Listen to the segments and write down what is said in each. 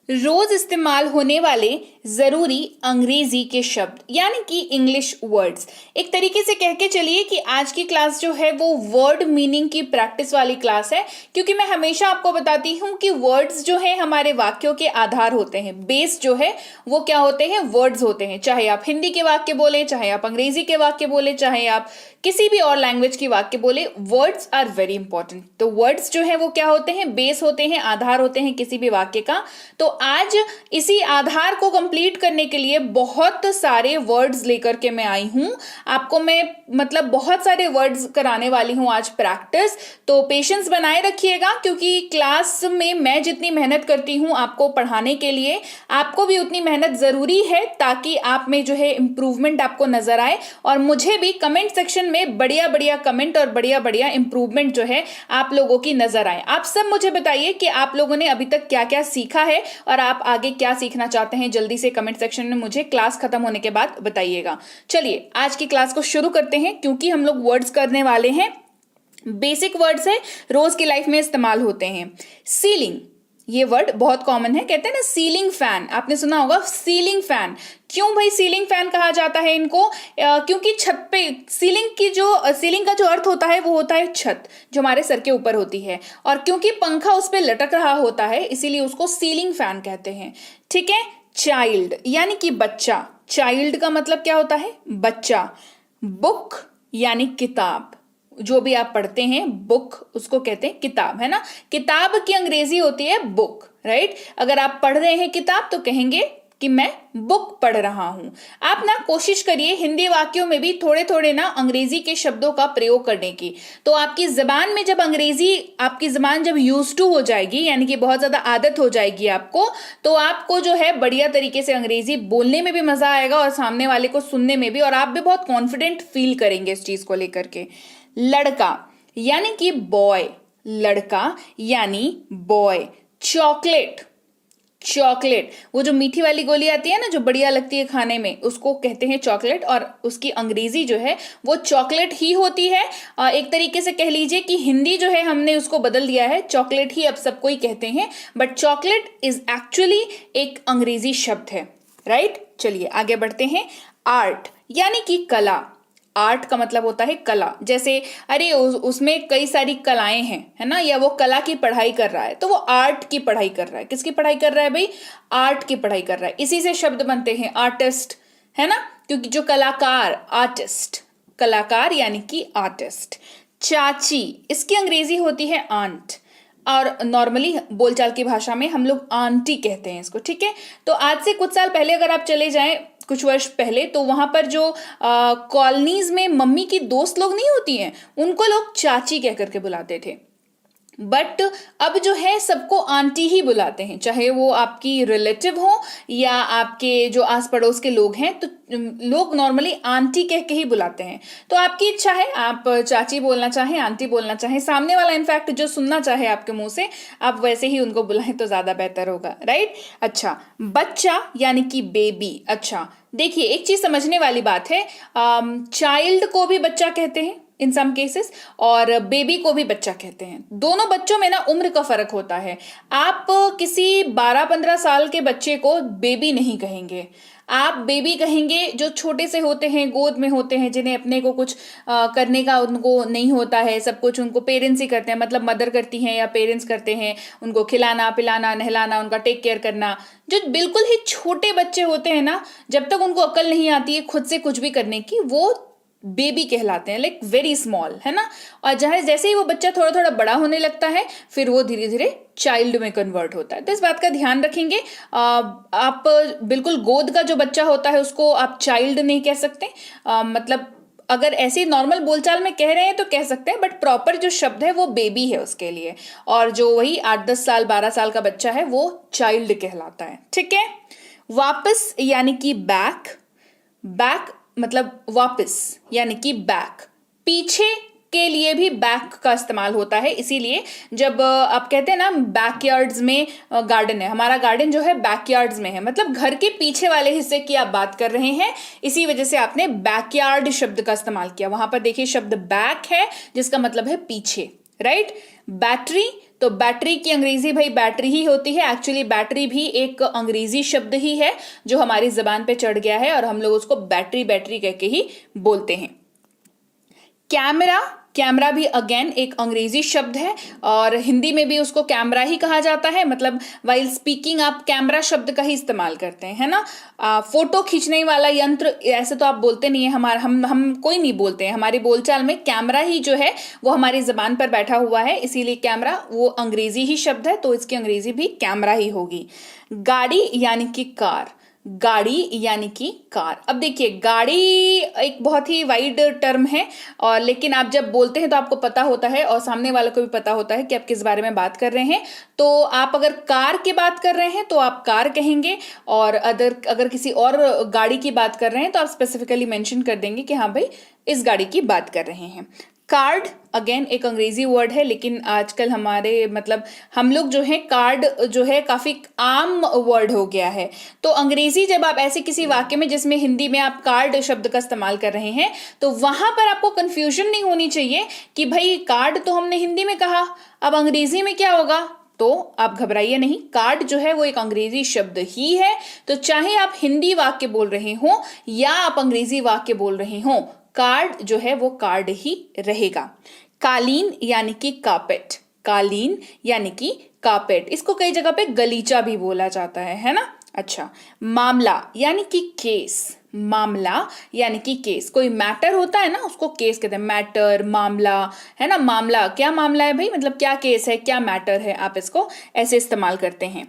रोज इस्तेमाल होने वाले जरूरी अंग्रेजी के शब्द यानी कि इंग्लिश वर्ड्स। एक तरीके से कह के चलिए कि आज की क्लास जो है वो वर्ड मीनिंग की प्रैक्टिस वाली क्लास है, क्योंकि मैं हमेशा आपको बताती हूँ कि वर्ड्स जो है हमारे वाक्यों के आधार होते हैं। बेस जो है वो क्या होते हैं, वर्ड्स होते हैं। चाहे आप हिंदी के वाक्य बोले, चाहे आप अंग्रेजी के वाक्य बोले, चाहे आप किसी भी और लैंग्वेज की वाक्य बोले, वर्ड्स आर वेरी इंपॉर्टेंट। तो वर्ड्स जो है वो क्या होते हैं, बेस होते हैं, आधार होते हैं किसी भी वाक्य का। तो आज इसी आधार को कंप्लीट करने के लिए बहुत सारे वर्ड्स लेकर के मैं आई हूं। आपको मैं मतलब बहुत सारे वर्ड्स कराने वाली हूं आज प्रैक्टिस। तो पेशेंस बनाए रखिएगा, क्योंकि क्लास में मैं जितनी मेहनत करती हूं आपको पढ़ाने के लिए, आपको भी उतनी मेहनत जरूरी है, ताकि आप में जो है इंप्रूवमेंट आपको नजर आए। और मुझे भी कमेंट सेक्शन में बढ़िया बढ़िया कमेंट और बढ़िया बढ़िया इंप्रूवमेंट जो है आप लोगों की नजर आए। आप सब मुझे बताइए कि आप लोगों ने अभी तक क्या क्या सीखा है और आप आगे क्या सीखना चाहते हैं। जल्दी से कमेंट सेक्शन में मुझे क्लास खत्म होने के बाद बताइएगा। चलिए आज की क्लास को शुरू करते हैं, क्योंकि हम लोग वर्ड्स करने वाले हैं। बेसिक वर्ड्स है, रोज की लाइफ में इस्तेमाल होते हैं। सीलिंग, ये वर्ड बहुत कॉमन है। कहते हैं ना सीलिंग फैन, आपने सुना होगा सीलिंग फैन। क्यों भाई सीलिंग फैन कहा जाता है इनको? क्योंकि छत पे सीलिंग का जो अर्थ होता है वो होता है छत जो हमारे सर के ऊपर होती है, और क्योंकि पंखा उस पे लटक रहा होता है इसीलिए उसको सीलिंग फैन कहते हैं। ठीक है। चाइल्ड यानी कि बच्चा, चाइल्ड का मतलब क्या होता है, बच्चा। बुक यानी किताब, जो भी आप पढ़ते हैं बुक उसको कहते हैं किताब, है ना। किताब की अंग्रेजी होती है बुक, राइट। अगर आप पढ़ रहे हैं किताब तो कहेंगे कि मैं बुक पढ़ रहा हूं। आप ना कोशिश करिए हिंदी वाक्यों में भी थोड़े थोड़े ना अंग्रेजी के शब्दों का प्रयोग करने की। तो आपकी जबान में जब आपकी जबान जब यूज टू हो जाएगी, यानी कि बहुत ज्यादा आदत हो जाएगी आपको, तो आपको जो है बढ़िया तरीके से अंग्रेजी बोलने में भी मजा आएगा और सामने वाले को सुनने में भी, और आप भी बहुत कॉन्फिडेंट फील करेंगे इस चीज को लेकर के। लड़का यानी कि बॉय, लड़का यानी बॉय। चॉकलेट, चॉकलेट वो जो मीठी वाली गोली आती है ना, जो बढ़िया लगती है खाने में, उसको कहते हैं चॉकलेट, और उसकी अंग्रेजी जो है वो चॉकलेट ही होती है। एक तरीके से कह लीजिए कि हिंदी जो है हमने उसको बदल दिया है, चॉकलेट ही अब सबको ही कहते हैं, बट चॉकलेट इज एक्चुअली एक अंग्रेजी शब्द है, राइट। चलिए आगे बढ़ते हैं। आर्ट यानी कि कला, आर्ट का मतलब होता है कला। जैसे अरे उसमें कई सारी कलाएं हैं, है ना, या वो कला की पढ़ाई कर रहा है, तो वो आर्ट की पढ़ाई कर रहा है। किसकी पढ़ाई कर रहा है भाई? आर्ट की पढ़ाई कर रहा है। इसी से शब्द बनते हैं आर्टिस्ट, है ना, क्योंकि जो कलाकार, आर्टिस्ट, कलाकार यानी कि आर्टिस्ट। चाची, इसकी अंग्रेजी होती है आंट, और नॉर्मली बोलचाल की भाषा में हम लोग आंटी कहते हैं इसको। ठीक है। तो आज से कुछ साल पहले अगर आप चले जाएं, कुछ वर्ष पहले, तो वहां पर जो कॉलोनीज में मम्मी की दोस्त लोग नहीं होती हैं, उनको लोग चाची कह करके बुलाते थे। बट अब जो है सबको आंटी ही बुलाते हैं, चाहे वो आपकी रिलेटिव हो या आपके जो आस पड़ोस के लोग हैं, तो लोग नॉर्मली आंटी कह के ही बुलाते हैं। तो आपकी इच्छा है, आप चाची बोलना चाहें, आंटी बोलना चाहें, सामने वाला इनफैक्ट जो सुनना चाहे आपके मुंह से, आप वैसे ही उनको बुलाएं तो ज्यादा बेहतर होगा, राइट। अच्छा, बच्चा यानी कि बेबी। अच्छा देखिए, एक चीज समझने वाली बात है, चाइल्ड को भी बच्चा कहते हैं इन सम केसेस, और बेबी को भी बच्चा कहते हैं। दोनों बच्चों में ना उम्र का फर्क होता है। आप किसी 12-15 साल के बच्चे को बेबी नहीं कहेंगे, आप बेबी कहेंगे जो छोटे से होते हैं, गोद में होते हैं, जिन्हें अपने को कुछ करने का उनको नहीं होता है, सब कुछ उनको पेरेंट्स ही करते हैं, मतलब मदर करती हैं या पेरेंट्स करते हैं, उनको खिलाना पिलाना नहलाना, उनका टेक केयर करना। जो बिल्कुल ही छोटे बच्चे होते हैं ना, जब तक उनको अक्ल नहीं आती है खुद से कुछ भी करने की, वो बेबी कहलाते हैं, लाइक वेरी स्मॉल, है ना। और जैसे ही वो बच्चा थोड़ा थोड़ा बड़ा होने लगता है, फिर वो धीरे धीरे चाइल्ड में कन्वर्ट होता है। तो इस बात का ध्यान रखेंगे। आप बिल्कुल गोद का जो बच्चा होता है उसको आप चाइल्ड नहीं कह सकते, मतलब अगर ऐसे नॉर्मल बोलचाल में कह रहे हैं तो कह सकते हैं, बट प्रॉपर जो शब्द है वो बेबी है उसके लिए, और जो वही 8-10 साल 12 साल का बच्चा है वो चाइल्ड कहलाता है। ठीक है। वापस यानी कि बैक, बैक मतलब वापस यानी कि बैक। पीछे के लिए भी बैक का इस्तेमाल होता है, इसीलिए जब आप कहते हैं ना बैकयार्ड्स में गार्डन है, हमारा गार्डन जो है बैकयार्ड्स में है, मतलब घर के पीछे वाले हिस्से की आप बात कर रहे हैं, इसी वजह से आपने बैकयार्ड शब्द का इस्तेमाल किया। वहां पर देखिए शब्द बैक है जिसका मतलब है पीछे, राइट। बैटरी, तो बैटरी की अंग्रेजी भाई बैटरी ही होती है। एक्चुअली बैटरी भी एक अंग्रेजी शब्द ही है जो हमारी जबान पे चढ़ गया है और हम लोग उसको बैटरी बैटरी कह के ही बोलते हैं। कैमरा, कैमरा भी अगेन एक अंग्रेजी शब्द है और हिंदी में भी उसको कैमरा ही कहा जाता है। मतलब वाइल स्पीकिंग आप कैमरा शब्द का ही इस्तेमाल करते हैं, है ना। फोटो खींचने वाला यंत्र ऐसे तो आप बोलते नहीं है, हमारा हम कोई नहीं बोलते हैं। हमारी बोलचाल में कैमरा ही जो है वो हमारी जबान पर बैठा हुआ है, इसीलिए कैमरा वो अंग्रेजी ही शब्द है, तो इसकी अंग्रेजी भी कैमरा ही होगी। गाड़ी यानी कि कार, गाड़ी यानी कि कार। अब देखिए गाड़ी एक बहुत ही वाइड टर्म है और लेकिन आप जब बोलते हैं तो आपको पता होता है और सामने वाले को भी पता होता है कि आप किस बारे में बात कर रहे हैं। तो आप अगर कार की बात कर रहे हैं तो आप कार कहेंगे और अगर किसी और गाड़ी की बात कर रहे हैं तो आप स्पेसिफिकली मेंशन कर देंगे कि हाँ भाई इस गाड़ी की बात कर रहे हैं। कार्ड अगेन एक अंग्रेजी वर्ड है, लेकिन आजकल हमारे मतलब हम लोग जो है कार्ड जो है काफी आम वर्ड हो गया है। तो अंग्रेजी जब आप ऐसे किसी वाक्य में जिसमें हिंदी में आप कार्ड शब्द का इस्तेमाल कर रहे हैं तो वहां पर आपको कंफ्यूजन नहीं होनी चाहिए कि भाई कार्ड तो हमने हिंदी में कहा, अब अंग्रेजी में क्या होगा। तो आप घबराइए नहीं, कार्ड जो है वो एक अंग्रेजी शब्द ही है। तो चाहे आप हिंदी वाक्य बोल रहे हो या आप अंग्रेजी वाक्य बोल रहे हो, कार्ड जो है वो कार्ड ही रहेगा। कालीन यानी कि कार्पेट, कालीन यानी कि कार्पेट, इसको कई जगह पे गलीचा भी बोला जाता है ना। अच्छा, मामला यानी कि केस, मामला यानी कि केस, कोई मैटर होता है ना उसको केस कहते हैं, मैटर मामला, है ना। मामला क्या मामला है भाई, मतलब क्या केस है, क्या मैटर है, आप इसको ऐसे इस्तेमाल करते हैं।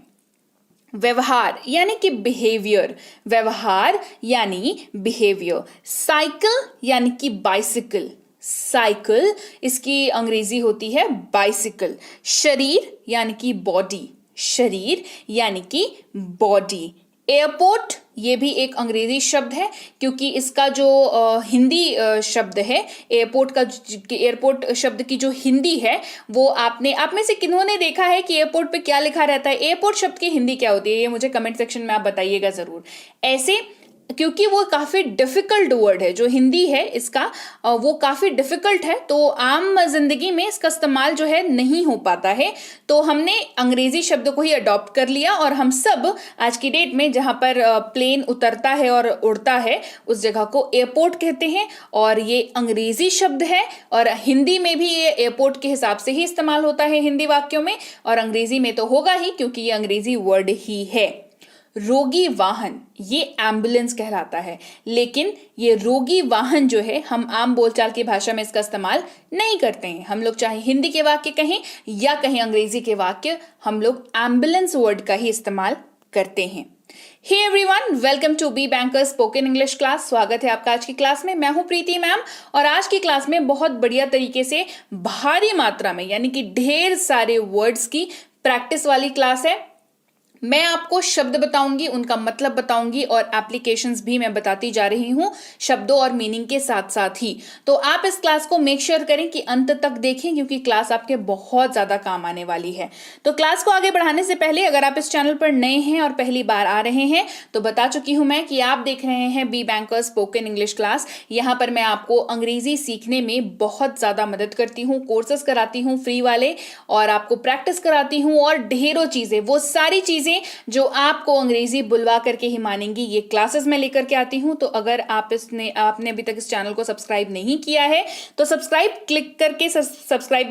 व्यवहार यानी कि बिहेवियर, व्यवहार यानी बिहेवियर। साइकिल यानी कि बाइसिकल, साइकिल इसकी अंग्रेजी होती है बाइसिकल। शरीर यानी कि बॉडी, शरीर यानी कि बॉडी। एयरपोर्ट ये भी एक अंग्रेजी शब्द है क्योंकि इसका जो हिंदी शब्द है एयरपोर्ट का, एयरपोर्ट शब्द की जो हिंदी है वो आप में से किन्होंने देखा है कि एयरपोर्ट पे क्या लिखा रहता है। एयरपोर्ट शब्द की हिंदी क्या होती है ये मुझे कमेंट सेक्शन में आप बताइएगा जरूर। ऐसे क्योंकि वो काफी डिफिकल्ट वर्ड है, जो हिंदी है इसका वो काफी डिफिकल्ट है, तो आम जिंदगी में इसका इस्तेमाल जो है नहीं हो पाता है। तो हमने अंग्रेजी शब्द को ही अडॉप्ट कर लिया और हम सब आज की डेट में जहां पर प्लेन उतरता है और उड़ता है उस जगह को एयरपोर्ट कहते हैं और ये अंग्रेजी शब्द है। और हिंदी में भी ये एयरपोर्ट के हिसाब से ही इस्तेमाल होता है हिंदी वाक्यों में, और अंग्रेजी में तो होगा ही क्योंकि ये अंग्रेजी वर्ड ही है। रोगी वाहन ये एम्बुलेंस कहलाता है, लेकिन ये रोगी वाहन जो है हम आम बोलचाल की भाषा में इसका इस्तेमाल नहीं करते हैं। हम लोग चाहे हिंदी के वाक्य कहें या कहें अंग्रेजी के वाक्य, हम लोग एम्बुलेंस वर्ड का ही इस्तेमाल करते हैं। Hey everyone, welcome to B banker spoken English class. स्वागत है आपका आज की क्लास में। मैं हूं प्रीति मैम और आज की क्लास में बहुत बढ़िया तरीके से भारी मात्रा में यानी कि ढेर सारे वर्ड्स की प्रैक्टिस वाली क्लास है। मैं आपको शब्द बताऊंगी, उनका मतलब बताऊंगी और एप्लीकेशंस भी मैं बताती जा रही हूं शब्दों और मीनिंग के साथ साथ ही। तो आप इस क्लास को मेक श्योर करें कि अंत तक देखें क्योंकि क्लास आपके बहुत ज्यादा काम आने वाली है। तो क्लास को आगे बढ़ाने से पहले अगर आप इस चैनल पर नए हैं और पहली बार आ रहे हैं तो बता चुकी हूं मैं कि आप देख रहे हैं B banker spoken English class. यहाँ पर मैं आपको अंग्रेजी सीखने में बहुत ज्यादा मदद करती हूँ, कोर्सेस कराती हूँ फ्री वाले और आपको प्रैक्टिस कराती हूँ और ढेरों चीजें, वो सारी चीजें जो आपको अंग्रेजी बुलवा करके ही मानेंगी, ये क्लासेस में लेकर के आती हूं। तो अगर आपने अभी तक इस चैनल को सब्सक्राइब नहीं किया है तो सब्सक्राइब क्लिक करके सब्सक्राइब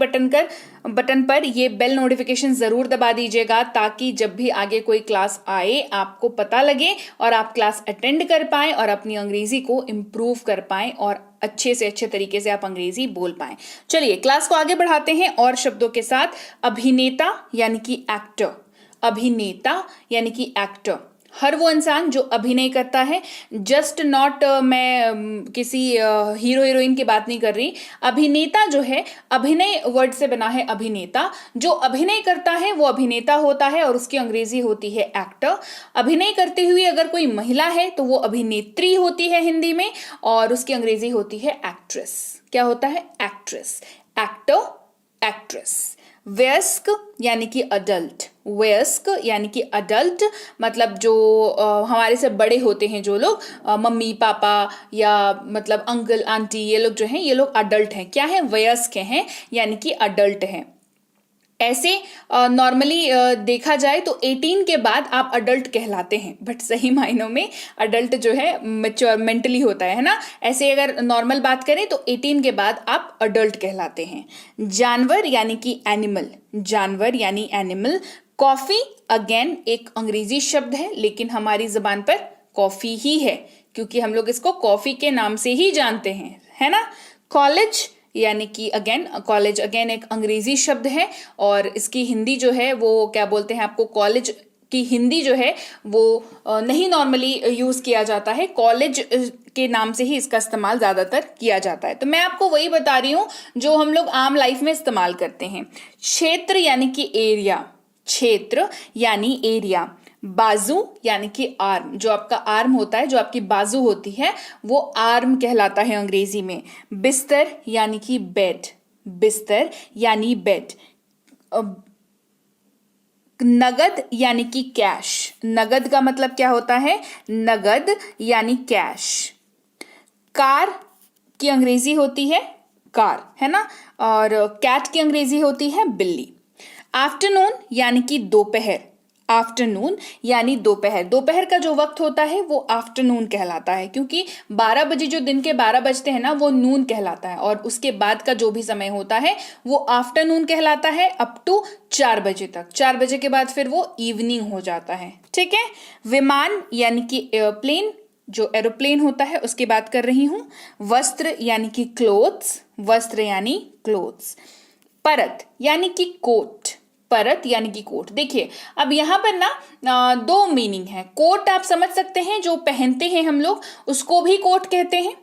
बटन पर ये बेल नोटिफिकेशन जरूर दबा दीजिएगा ताकि जब भी आगे कोई क्लास आए आपको पता लगे और आप क्लास अटेंड कर पाएं और अपनी अंग्रेजी को इम्प्रूव कर पाएं और अच्छे से अच्छे तरीके से आप अंग्रेजी बोल पाएं। चलिए क्लास को आगे बढ़ाते हैं और शब्दों के साथ। अभिनेता यानी कि एक्टर, अभिनेता यानी कि एक्टर, हर वो इंसान जो अभिनय करता है। जस्ट नॉट मैं किसी हीरो हीरोइन की बात नहीं कर रही। अभिनेता जो है अभिनय वर्ड से बना है अभिनेता, जो अभिनय करता है वो अभिनेता होता है और उसकी अंग्रेजी होती है एक्टर। अभिनय करते हुए अगर कोई महिला है तो वो अभिनेत्री होती है हिंदी में और उसकी अंग्रेजी होती है एक्ट्रेस। क्या होता है? Actress, actor, actress. वयस्क यानी कि अडल्ट, वयस्क यानी कि अडल्ट मतलब जो हमारे से बड़े होते हैं जो लोग, मम्मी पापा या मतलब अंकल आंटी, ये लोग जो हैं ये लोग अडल्ट हैं। क्या है? वयस्क हैं यानी कि अडल्ट हैं। ऐसे नॉर्मली देखा जाए तो 18 के बाद आप अडल्ट कहलाते हैं, बट सही मायनों में अडल्ट जो है मैच्योर मेंटली होता है ना। ऐसे अगर नॉर्मल बात करें तो 18 के बाद आप अडल्ट कहलाते हैं। जानवर यानी कि एनिमल, जानवर यानी एनिमल। कॉफी अगेन एक अंग्रेजी शब्द है, लेकिन हमारी जबान पर कॉफी ही है क्योंकि हम लोग इसको कॉफी के नाम से ही जानते हैं, है ना। कॉलेज यानी कि अगेन कॉलेज अगेन एक अंग्रेजी शब्द है और इसकी हिंदी जो है वो क्या बोलते हैं, आपको कॉलेज की हिंदी जो है वो नहीं नॉर्मली यूज किया जाता है, कॉलेज के नाम से ही इसका इस्तेमाल ज्यादातर किया जाता है। तो मैं आपको वही बता रही हूँ जो हम लोग आम लाइफ में इस्तेमाल करते हैं। क्षेत्र यानी कि एरिया, क्षेत्र यानी एरिया। बाजू यानी कि आर्म, जो आपका आर्म होता है, जो आपकी बाजू होती है वो आर्म कहलाता है अंग्रेजी में। बिस्तर यानी कि बेड, बिस्तर यानी बेड। नगद यानी कि कैश, नगद का मतलब क्या होता है, नगद यानी कैश। कार की अंग्रेजी होती है कार, है ना, और कैट की अंग्रेजी होती है बिल्ली। आफ्टरनून यानी कि दोपहर, आफ्टरनून यानी दोपहर, दोपहर का जो वक्त होता है वो आफ्टरनून कहलाता है क्योंकि 12 बजे जो दिन के 12 बजते हैं ना वो नून कहलाता है और उसके बाद का जो भी समय होता है वो आफ्टरनून कहलाता है अप टू 4 बजे तक। 4 बजे के बाद फिर वो इवनिंग हो जाता है, ठीक है। विमान यानी कि एयरप्लेन, जो एरोप्लेन होता है उसकी बात कर रही हूं। वस्त्र यानी कि क्लोथ्स, वस्त्र यानी क्लोथ्स। परत यानी कि कोट, परत यानी कि कोट। देखिए अब यहाँ पर ना दो मीनिंग है। कोट आप समझ सकते हैं जो पहनते हैं हम लोग उसको भी कोट कहते हैं,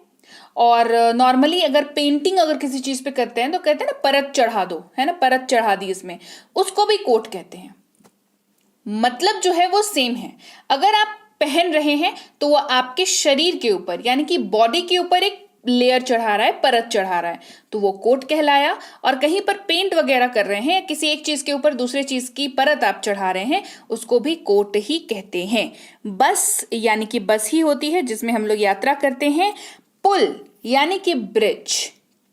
और नॉर्मली अगर पेंटिंग अगर किसी चीज पे करते हैं तो कहते हैं ना परत चढ़ा दो, है ना, परत चढ़ा दी इसमें, उसको भी कोट कहते हैं। मतलब जो है वो सेम है। अगर आप पहन रहे हैं तो वो आपके शरीर के ऊपर यानी कि बॉडी के ऊपर एक लेयर चढ़ा रहा है, परत चढ़ा रहा है, तो वो कोट कहलाया। और कहीं पर पेंट वगैरह कर रहे हैं, किसी एक चीज के ऊपर दूसरे चीज की परत आप चढ़ा रहे हैं, उसको भी कोट ही कहते हैं। बस यानी कि बस ही होती है जिसमें हम लोग यात्रा करते हैं। पुल यानी कि ब्रिज,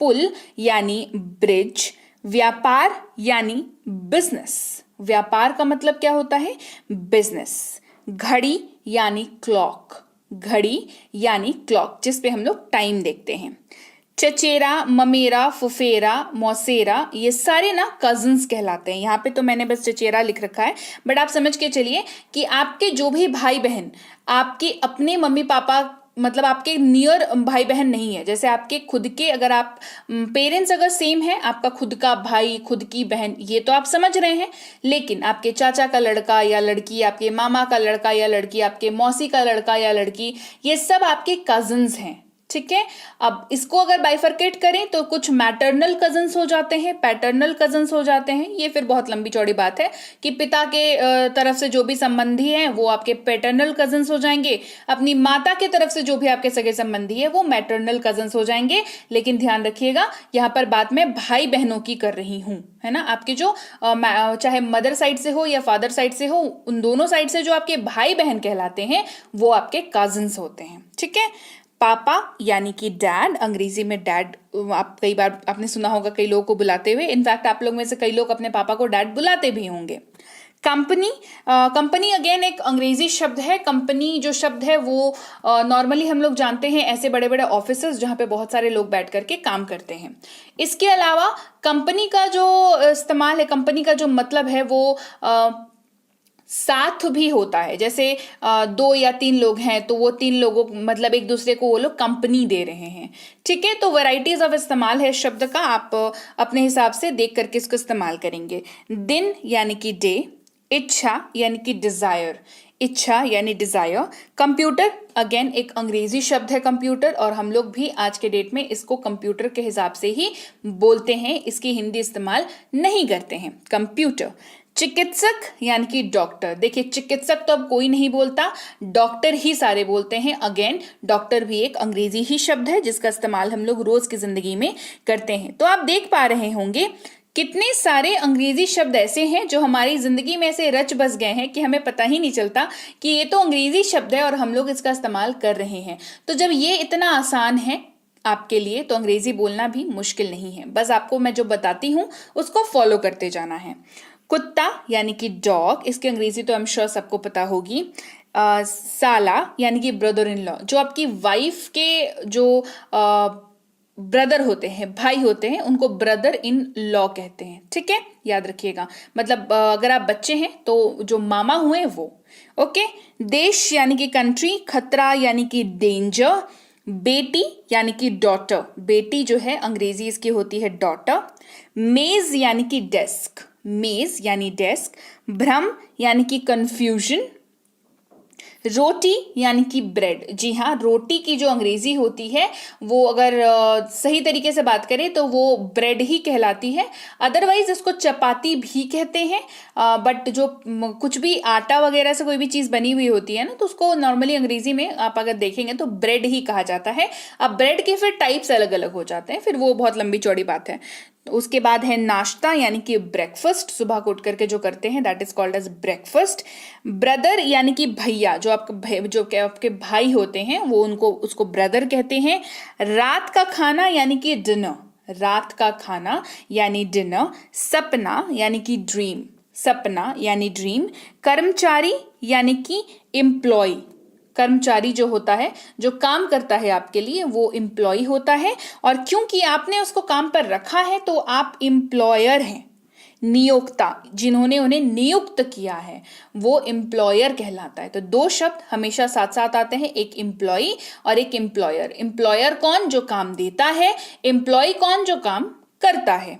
पुल यानी ब्रिज। व्यापार यानी बिजनेस, व्यापार का मतलब क्या होता है, बिजनेस। घड़ी यानी क्लॉक, घड़ी यानी क्लॉक जिस पे हम लोग टाइम देखते हैं। चचेरा, ममेरा, फुफेरा, मौसेरा, ये सारे ना कजिन्स कहलाते हैं। यहाँ पे तो मैंने बस चचेरा लिख रखा है, बट आप समझ के चलिए कि आपके जो भी भाई बहन आपके अपने मम्मी पापा मतलब आपके नियर भाई बहन नहीं है, जैसे आपके खुद के अगर आप पेरेंट्स अगर सेम है, आपका खुद का भाई खुद की बहन, ये तो आप समझ रहे हैं, लेकिन आपके चाचा का लड़का या लड़की, आपके मामा का लड़का या लड़की, आपके मौसी का लड़का या लड़की, ये सब आपके कजिन्स हैं, ठीक है। अब इसको अगर बाइफरकेट करें तो कुछ मैटरनल कजिन्स हो जाते हैं, पैटर्नल कजिन्स हो जाते हैं। ये फिर बहुत लंबी चौड़ी बात है कि पिता के तरफ से जो भी संबंधी हैं वो आपके पैटर्नल कजिन्स हो जाएंगे, अपनी माता के तरफ से जो भी आपके सगे संबंधी है वो मैटरनल कजिन्स हो जाएंगे। लेकिन ध्यान रखिएगा यहाँ पर बात मैं भाई बहनों की कर रही हूँ, है ना। आपके जो चाहे मदर साइड से हो या फादर साइड से हो, उन दोनों साइड से जो आपके भाई बहन कहलाते हैं वो आपके कजिन्स होते हैं, ठीक है। पापा यानी कि डैड, अंग्रेजी में डैड आप कई बार आपने सुना होगा कई लोगों को बुलाते हुए, इनफैक्ट आप लोग में से कई लोग अपने पापा को डैड बुलाते भी होंगे। कंपनी, कंपनी अगेन एक अंग्रेजी शब्द है। कंपनी जो शब्द है वो नॉर्मली हम लोग जानते हैं ऐसे बड़े बड़े ऑफिसेस जहाँ पे बहुत सारे लोग बैठ करके काम करते हैं। इसके अलावा कंपनी का जो इस्तेमाल है, कंपनी का जो मतलब है वो साथ भी होता है। जैसे 2 या 3 लोग हैं तो वो 3 लोगों मतलब एक दूसरे को वो लोग कंपनी दे रहे हैं, ठीक है। तो वैरायटीज ऑफ इस्तेमाल है शब्द का, आप अपने हिसाब से देख करके इसको इस्तेमाल करेंगे। दिन यानी कि डे, इच्छा यानी कि डिजायर, इच्छा यानी डिजायर। कंप्यूटर अगेन एक अंग्रेजी शब्द है कंप्यूटर, और हम लोग भी आज के डेट में इसको कंप्यूटर के हिसाब से ही बोलते हैं, इसकी हिंदी इस्तेमाल नहीं करते हैं, कंप्यूटर। चिकित्सक यानी कि डॉक्टर, देखिए चिकित्सक तो अब कोई नहीं बोलता, डॉक्टर ही सारे बोलते हैं। अगेन डॉक्टर भी एक अंग्रेजी ही शब्द है जिसका इस्तेमाल हम लोग रोज की जिंदगी में करते हैं। तो आप देख पा रहे होंगे कितने सारे अंग्रेजी शब्द ऐसे हैं जो हमारी जिंदगी में ऐसे रच बस गए हैं कि हमें पता ही नहीं चलता कि ये तो अंग्रेजी शब्द है और हम लोग इसका इस्तेमाल कर रहे हैं। तो जब ये इतना आसान है, आपके लिए, तो अंग्रेजी बोलना भी मुश्किल नहीं है। बस आपको मैं जो बताती हूँ उसको फॉलो करते जाना है। कुत्ता यानी कि डॉग, इसकी अंग्रेजी तो आई एम श्योर सबको पता होगी। साला यानी कि ब्रदर इन लॉ, जो आपकी वाइफ के जो ब्रदर होते हैं, भाई होते हैं, उनको ब्रदर इन लॉ कहते हैं। ठीक है, याद रखिएगा। मतलब अगर आप बच्चे हैं तो जो मामा हुए वो। ओके। देश यानी कि कंट्री, खतरा यानी कि डेंजर, बेटी यानी कि डॉटर, बेटी जो है अंग्रेजी इसकी होती है डॉटर। मेज यानी कि डेस्क, मेज यानी डेस्क। भ्रम यानी कि कंफ्यूजन। रोटी यानी कि ब्रेड, जी हाँ, रोटी की जो अंग्रेजी होती है वो अगर सही तरीके से बात करें तो वो ब्रेड ही कहलाती है। अदरवाइज इसको चपाती भी कहते हैं। बट जो कुछ भी आटा वगैरह से कोई भी चीज़ बनी हुई होती है ना, तो उसको नॉर्मली अंग्रेजी में आप अगर देखेंगे तो ब्रेड ही कहा जाता है। अब ब्रेड के फिर टाइप्स अलग अलग हो जाते हैं, फिर वो बहुत लंबी चौड़ी बात है। उसके बाद है नाश्ता यानी कि ब्रेकफास्ट, सुबह को उठ करके जो करते हैं that is called as breakfast. Brother यानी कि भैया, जो आपके भाई होते हैं वो उनको उसको ब्रदर कहते हैं। रात का खाना यानी कि डिनर, रात का खाना यानी डिनर। सपना यानी कि ड्रीम, सपना यानी ड्रीम। कर्मचारी यानी कि एम्प्लॉय, कर्मचारी जो होता है, जो काम करता है आपके लिए, वो एम्प्लॉय होता है। और क्योंकि आपने उसको काम पर रखा है तो आप एम्प्लॉयर हैं। नियोक्ता, जिन्होंने उन्हें नियुक्त किया है वो एम्प्लॉयर कहलाता है। तो दो शब्द हमेशा साथ साथ आते हैं, एक एम्प्लॉय और एक एम्प्लॉयर। एम्प्लॉयर कौन, जो काम देता है, एम्प्लॉय कौन, जो काम करता है।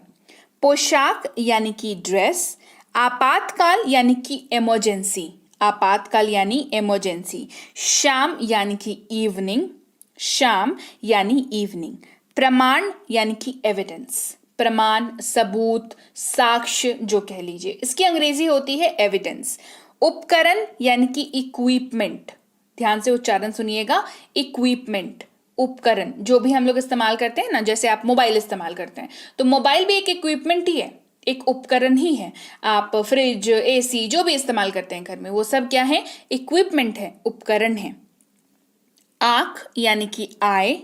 पोशाक यानी कि ड्रेस। आपातकाल यानी कि इमरजेंसी, आपातकाल यानी इमरजेंसी। शाम यानी कि इवनिंग, शाम यानी इवनिंग। प्रमाण यानी कि एविडेंस, प्रमाण, सबूत, साक्ष्य जो कह लीजिए, इसकी अंग्रेजी होती है एविडेंस। उपकरण यानी कि इक्विपमेंट, ध्यान से उच्चारण सुनिएगा, इक्विपमेंट, उपकरण, जो भी हम लोग इस्तेमाल करते हैं ना, जैसे आप मोबाइल इस्तेमाल करते हैं तो मोबाइल भी एक इक्विपमेंट ही है, एक उपकरण ही है। आप फ्रिज, एसी जो भी इस्तेमाल करते हैं घर में, वो सब क्या है, इक्विपमेंट है, उपकरण है। आंख यानी कि आई।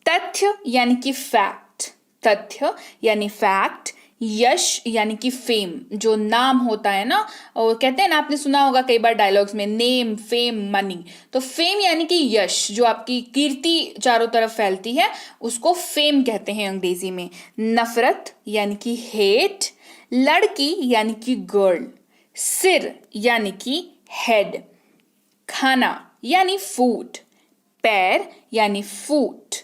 तथ्य यानी कि फैक्ट, तथ्य यानी फैक्ट। यश यानी कि फेम, जो नाम होता है ना, और कहते हैं ना, आपने सुना होगा कई बार डायलॉग्स में, नेम फेम मनी, तो फेम यानी कि यश, जो आपकी कीर्ति चारों तरफ फैलती है उसको फेम कहते हैं अंग्रेजी में। नफरत यानी कि हेट। लड़की यानी कि गर्ल। सिर यानी कि हेड। खाना यानी फूड। पैर यानी फूट।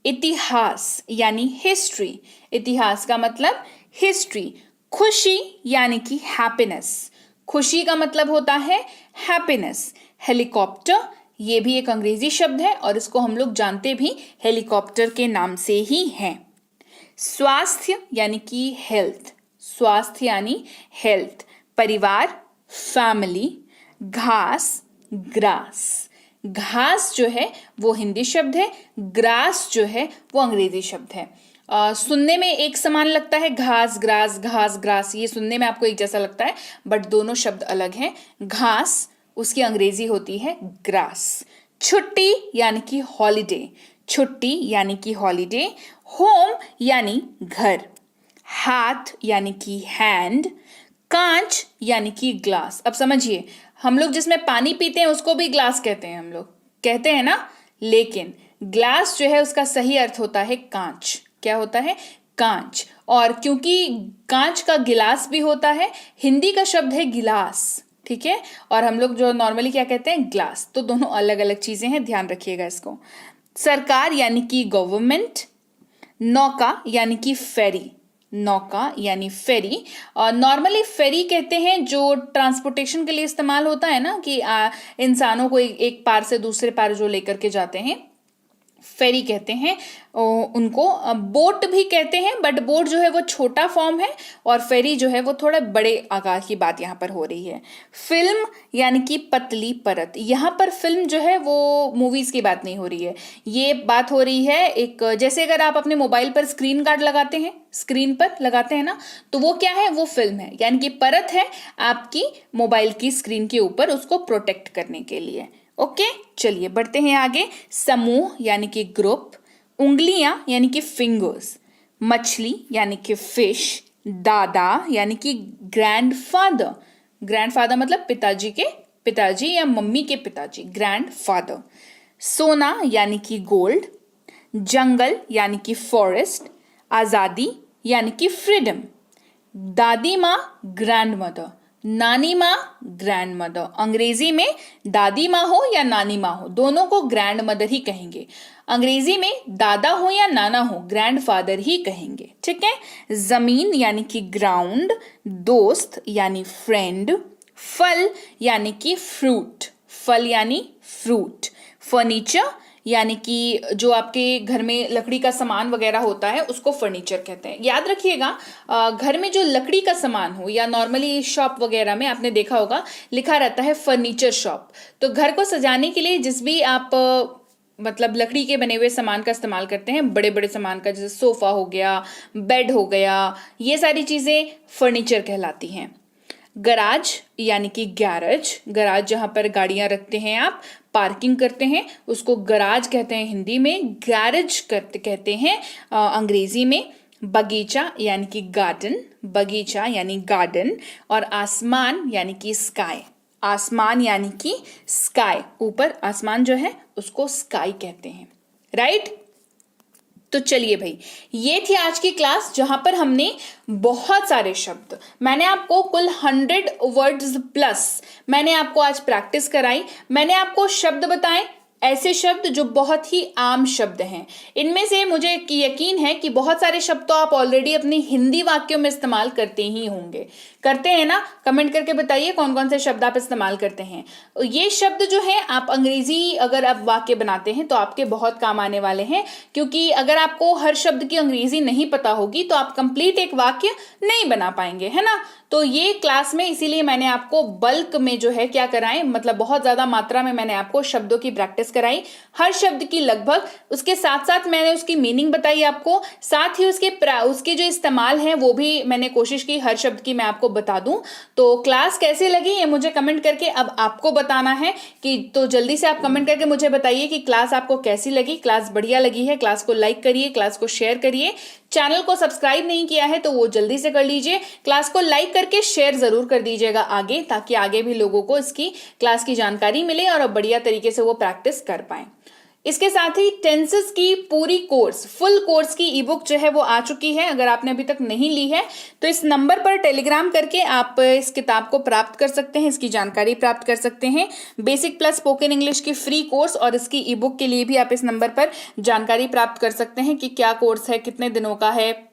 इतिहास यानी हिस्ट्री, इतिहास का मतलब हिस्ट्री। खुशी यानी कि हैप्पीनेस, खुशी का मतलब होता है हैप्पीनेस। हेलीकॉप्टर, ये भी एक अंग्रेजी शब्द है और इसको हम लोग जानते भी हेलीकॉप्टर के नाम से ही हैं। स्वास्थ्य यानी कि हेल्थ, स्वास्थ्य यानी हेल्थ। परिवार, फैमिली। घास, ग्रास, घास जो है वो हिंदी शब्द है, ग्रास जो है वो अंग्रेजी शब्द है। सुनने में एक समान लगता है, घास ग्रास, घास ग्रास, ये सुनने में आपको एक जैसा लगता है, बट दोनों शब्द अलग हैं। घास उसकी अंग्रेजी होती है ग्रास। छुट्टी यानी कि हॉलीडे, छुट्टी यानी कि हॉलीडे। होम यानी घर। हाथ यानी कि हैंड। कांच यानी कि ग्लास। अब समझिए, हम लोग जिसमें पानी पीते हैं उसको भी ग्लास कहते हैं, हम लोग कहते हैं ना, लेकिन ग्लास जो है उसका सही अर्थ होता है कांच। क्या होता है, कांच। और क्योंकि कांच का गिलास भी होता है, हिंदी का शब्द है गिलास, ठीक है, और हम लोग जो नॉर्मली क्या कहते हैं, ग्लास, तो दोनों अलग अलग चीजें हैं, ध्यान रखिएगा इसको। सरकार यानी कि गवर्नमेंट। नौका यानी कि फेरी, नौका यानी फेरी। और नॉर्मली फेरी कहते हैं जो ट्रांसपोर्टेशन के लिए इस्तेमाल होता है ना, कि इंसानों को एक पार से दूसरे पार जो लेकर के जाते हैं, फेरी कहते हैं उनको। बोट भी कहते हैं, बट बोट जो है वो छोटा फॉर्म है और फेरी जो है वो थोड़ा बड़े आकार की बात यहाँ पर हो रही है। फिल्म यानी कि पतली परत, यहाँ पर फिल्म जो है वो मूवीज की बात नहीं हो रही है, ये बात हो रही है एक, जैसे अगर आप अपने मोबाइल पर स्क्रीन गार्ड लगाते हैं, स्क्रीन पर लगाते हैं ना, तो वो क्या है, वो फिल्म है, यानी कि परत है आपकी मोबाइल की स्क्रीन के ऊपर, उसको प्रोटेक्ट करने के लिए। ओके, चलिए बढ़ते हैं आगे। समूह यानी कि ग्रुप। उंगलियां यानी कि फिंगर्स, मछली यानी कि फिश, दादा यानी कि ग्रैंडफादर, ग्रैंडफादर मतलब पिताजी या मम्मी के पिताजी, ग्रैंडफादर, सोना यानी कि गोल्ड, जंगल यानी कि फॉरेस्ट, आजादी यानी कि फ्रीडम, दादी माँ ग्रैंड मदर, नानी माँ ग्रैंड मदर। अंग्रेजी में दादी माँ हो या नानी माँ हो, दोनों को ग्रैंड मदर ही कहेंगे। अंग्रेजी में दादा हो या नाना हो, ग्रैंड फादर ही कहेंगे। ठीक है। जमीन यानी कि ग्राउंड, दोस्त यानी फ्रेंड, फल यानी कि फ्रूट, फल यानी फ्रूट, फर्नीचर यानी कि जो आपके घर में लकड़ी का सामान वगैरह होता है उसको फर्नीचर कहते हैं। याद रखिएगा, घर में जो लकड़ी का सामान हो या नॉर्मली शॉप वगैरह में आपने देखा होगा लिखा रहता है फर्नीचर शॉप। तो घर को सजाने के लिए जिस भी आप मतलब लकड़ी के बने हुए सामान का इस्तेमाल करते हैं, बड़े बड़े सामान का, जैसे सोफा हो गया, बेड हो गया, ये सारी चीजें फर्नीचर कहलाती हैं। गराज यानी कि गैरेज, गराज जहां पर गाड़ियां रखते हैं आप, पार्किंग करते हैं, उसको गराज कहते हैं हिंदी में, गैरेज कहते हैं अंग्रेजी में। बगीचा यानी कि गार्डन, बगीचा यानी गार्डन, और आसमान यानी कि स्काई, आसमान यानी कि स्काई, ऊपर आसमान जो है उसको स्काई कहते हैं। राइट। तो चलिए भाई, ये थी आज की क्लास जहां पर हमने बहुत सारे शब्द, मैंने आपको कुल 100 वर्ड्स प्लस मैंने आपको आज प्रैक्टिस कराई। मैंने आपको शब्द बताए, ऐसे शब्द जो बहुत ही आम शब्द हैं। इनमें से मुझे यकीन है कि बहुत सारे शब्द तो आप ऑलरेडी अपनी हिंदी वाक्यों में इस्तेमाल करते ही होंगे। करते हैं ना? कमेंट करके बताइए कौन कौन से शब्द आप इस्तेमाल करते हैं। ये शब्द जो है आप अंग्रेजी अगर आप वाक्य बनाते हैं तो आपके बहुत काम आने वाले हैं, क्योंकि अगर आपको हर शब्द की अंग्रेजी नहीं पता होगी तो आप कंप्लीट एक वाक्य नहीं बना पाएंगे, है ना। तो ये क्लास में इसीलिए मैंने आपको बल्क में जो है क्या कराएं, मतलब बहुत ज्यादा मात्रा में मैंने आपको शब्दों की प्रैक्टिस कराई, हर शब्द की लगभग। उसके साथ साथ मैंने उसकी मीनिंग बताई आपको, साथ ही उसके जो इस्तेमाल हैं वो भी मैंने कोशिश की हर शब्द की मैं आपको बता दूं। तो क्लास कैसे लगी ये मुझे कमेंट करके अब आपको बताना है कि, तो जल्दी से आप कमेंट करके मुझे बताइए कि क्लास आपको कैसी लगी। क्लास बढ़िया लगी है, क्लास को लाइक करिए, क्लास को शेयर करिए। चैनल को सब्सक्राइब नहीं किया है तो वो जल्दी से कर लीजिए। क्लास को लाइक करके शेयर जरूर कर दीजिएगा आगे, ताकि आगे भी लोगों को इसकी क्लास की जानकारी मिले और अब बढ़िया तरीके से वो प्रैक्टिस कर पाए। इसके साथ ही टेंसेस की पूरी कोर्स, फुल कोर्स की ई बुक जो है वो आ चुकी है। अगर आपने अभी तक नहीं ली है तो इस नंबर पर टेलीग्राम करके आप इस किताब को प्राप्त कर सकते हैं, इसकी जानकारी प्राप्त कर सकते हैं। बेसिक प्लस स्पोकन इंग्लिश की फ्री कोर्स और इसकी ई बुक के लिए भी आप इस नंबर पर जानकारी प्राप्त कर सकते हैं कि क्या कोर्स है, कितने दिनों का है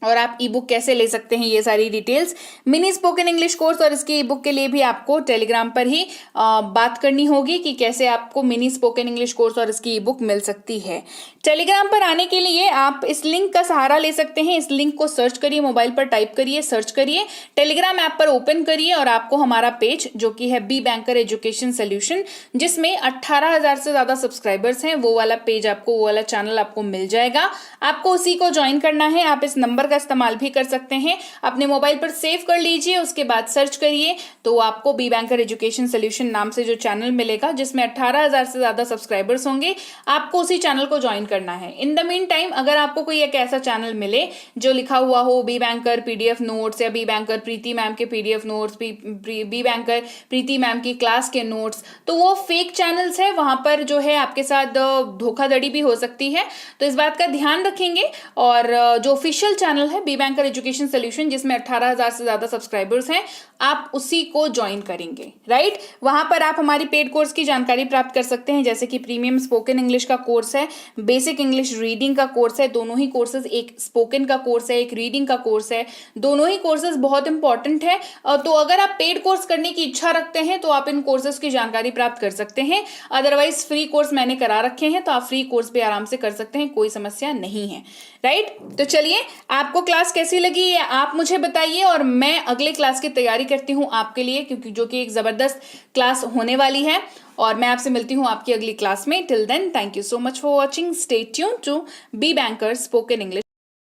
और आप ई बुक कैसे ले सकते हैं, ये सारी details. Mini spoken English course और इसकी ई बुक के लिए भी आपको टेलीग्राम पर ही बात करनी होगी कि कैसे आपको मिनी स्पोकन इंग्लिश कोर्स और इसकी ई बुक मिल सकती है। टेलीग्राम पर आने के लिए आप इस लिंक का सहारा ले सकते हैं। इस लिंक को सर्च करिए, मोबाइल पर टाइप करिए, सर्च करिए, टेलीग्राम ऐप पर ओपन करिए और आपको हमारा पेज जो कि है बी बैंकर एजुकेशन सोल्यूशन, जिसमें 18,000 से ज्यादा सब्सक्राइबर्स हैं, वो वाला पेज आपको, वो वाला चैनल आपको मिल जाएगा। आपको उसी को ज्वाइन करना है। आप इस नंबर का इस्तेमाल भी कर सकते हैं, अपने मोबाइल पर सेव कर लीजिए, उसके बाद सर्च करिए तो आपको बी बैंकर एजुकेशन सोल्यूशन नाम से जो चैनल मिलेगा जिसमें 18,000 से ज्यादा सब्सक्राइबर्स होंगे, आपको उसी चैनल को ज्वाइन करना है। इन द मीन टाइम अगर आपको कोई एक ऐसा चैनल मिले जो लिखा हुआ हो बी बैंकर पीडीएफ नोट्स या बी बैंकर प्रीति मैम के पीडीएफ नोट्स, बी बैंकर प्रीति मैम की क्लास के नोट्स, तो वो फेक चैनल्स है, वहां पर जो है आपके साथ धोखाधड़ी भी हो सकती है। तो इस बात का ध्यान रखेंगे और जो ऑफिशियल चैनल है बी बैंकर एजुकेशन सोल्यूशन जिसमें 18,000 से ज्यादा सब्सक्राइबर्स हैं, आप उसी को ज्वाइन करेंगे। राइट। वहां पर आप हमारी पेड कोर्स की जानकारी प्राप्त कर सकते हैं, जैसे कि प्रीमियम स्पोकन इंग्लिश का कोर्स है, बेसिक इंग्लिश रीडिंग का कोर्स है। दोनों ही कोर्सेज, एक स्पोकन का कोर्स है, एक रीडिंग का कोर्स है। दोनों ही कोर्सेज बहुत इंपॉर्टेंट है। तो अगर आप पेड कोर्स करने की इच्छा रखते हैं तो आप इन कोर्सेज की जानकारी प्राप्त कर सकते हैं। अदरवाइज फ्री कोर्स मैंने करा रखे हैं तो आप फ्री कोर्स भी आराम से कर सकते हैं, कोई समस्या नहीं है। राइट। तो चलिए, आपको क्लास कैसी लगी ये आप मुझे बताइए और मैं अगले क्लास की तैयारी करती हूँ आपके लिए, क्योंकि जो कि एक जबरदस्त क्लास होने वाली है। और मैं आपसे मिलती हूँ आपकी अगली क्लास में। Till then, thank you so much for watching. Stay tuned to B banker spoken English.